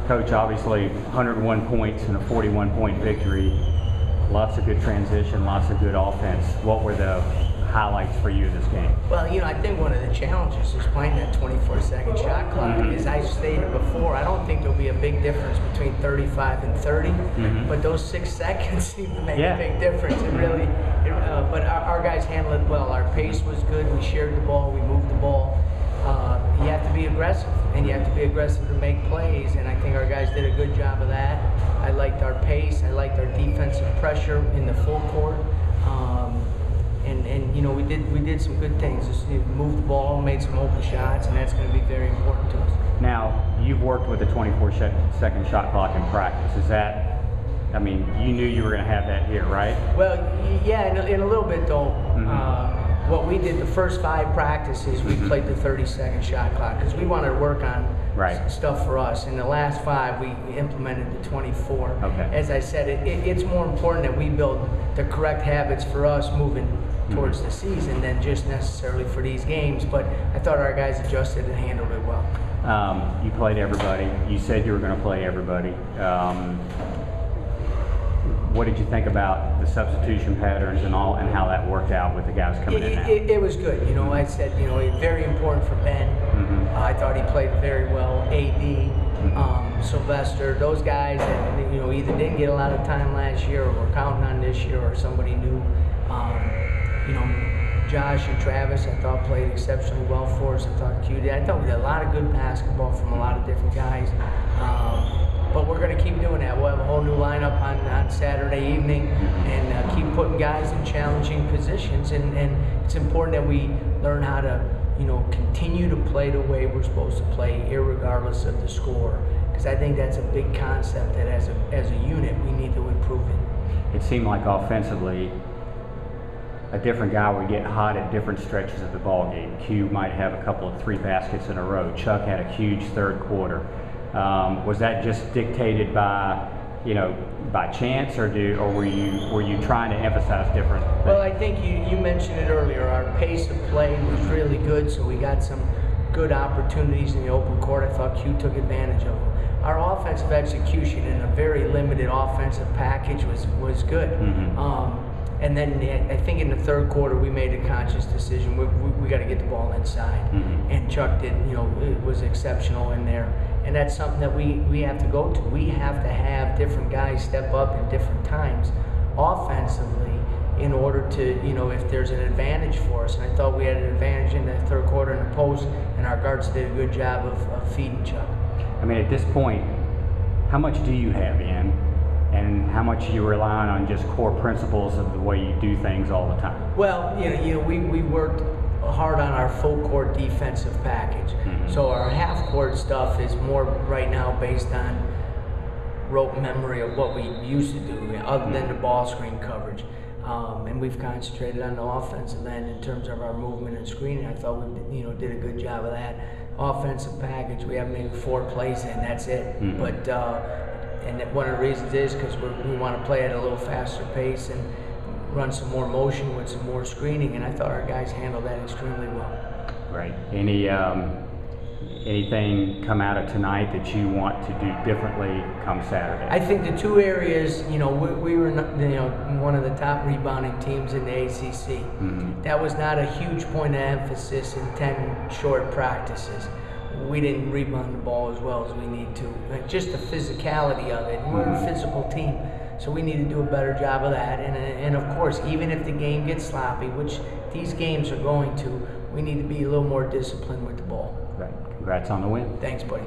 Coach, obviously 101 points and a 41-point victory. Lots of good transition, lots of good offense. What were the highlights for you in this game? Well, you know, I think one of the challenges is playing that 24-second shot clock. As I stated before, I don't think there'll be a big difference between 35 and 30, but those 6 seconds seem to make a big difference. It really, but our guys handled it well. Our pace was good. We shared the ball. We moved the ball. You have to be aggressive, and you have to be aggressive to make plays, and I think our guys did a good job of that. I liked our pace. I liked our defensive pressure in the full court. And you know, we did some good things. Just moved the ball, made some open shots, and that's going to be very important to us. Now, you've worked with the 24-second shot clock in practice. Is that, I mean, you knew you were going to have that here, right? Well, yeah, in a little bit though. What we did the first 5 practices, we played the 30-second shot clock because we wanted to work on stuff for us. In the last 5, we implemented the 24. As I said, it's more important that we build the correct habits for us moving towards the season than just necessarily for these games. But I thought our guys adjusted and handled it well. You played everybody. You said you were going to play everybody. What did you think about the substitution patterns and all, and how that worked out with the guys coming in now? It was good. You know, I said, you know, it's very important for Ben. I thought he played very well. AD, Sylvester, those guys that, you know, either didn't get a lot of time last year or were counting on this year, or somebody new. You know, Josh and Travis, I thought played exceptionally well for us. I thought QD. I thought we had a lot of good basketball from a lot of different guys. But we're going to keep doing that. We'll have a whole new lineup on Saturday evening, and keep putting guys in challenging positions. And it's important that we learn how to, you know, continue to play the way we're supposed to play, irregardless of the score. Because I think that's a big concept that as a unit we need to improve it. It seemed like offensively, a different guy would get hot at different stretches of the ball game. Q might have a couple of 3 baskets in a row. Chuck had a huge third quarter. Was that just dictated by, you know, by chance, or were you trying to emphasize different things? Well, I think you mentioned it earlier. Our pace of play was really good, so we got some good opportunities in the open court. I thought Q took advantage of them. Our offensive execution in a very limited offensive package was good. And then I think in the third quarter we made a conscious decision. We got to get the ball inside, and Chuck did. You know, it was exceptional in there, and that's something that we have to go to. We have to have different guys step up in different times, offensively, in order to, you know, if there's an advantage for us. And I thought we had an advantage in the third quarter in the post, and our guards did a good job of feeding Chuck. I mean, at this point, how much do you have in? And how much are you relying on just core principles of the way you do things all the time? Well, you know, we worked hard on our full court defensive package. So our half court stuff is more right now based on rote memory of what we used to do, other than the ball screen coverage. And we've concentrated on the offensive end in terms of our movement and screening. I thought we, you know, did a good job of that. Offensive package, we have maybe 4 plays in, that's it. But and one of the reasons is because we want to play at a little faster pace and run some more motion with some more screening, and I thought our guys handled that extremely well. Great. Anything come out of tonight that you want to do differently come Saturday? I think the 2 areas, you know, we were, you know, one of the top rebounding teams in the ACC. That was not a huge point of emphasis in 10 short practices. We didn't rebound the ball as well as we need to. Just the physicality of it. We're a physical team, so we need to do a better job of that. And of course, even if the game gets sloppy, which these games are going to, we need to be a little more disciplined with the ball. Right. Congrats on the win. Thanks, buddy.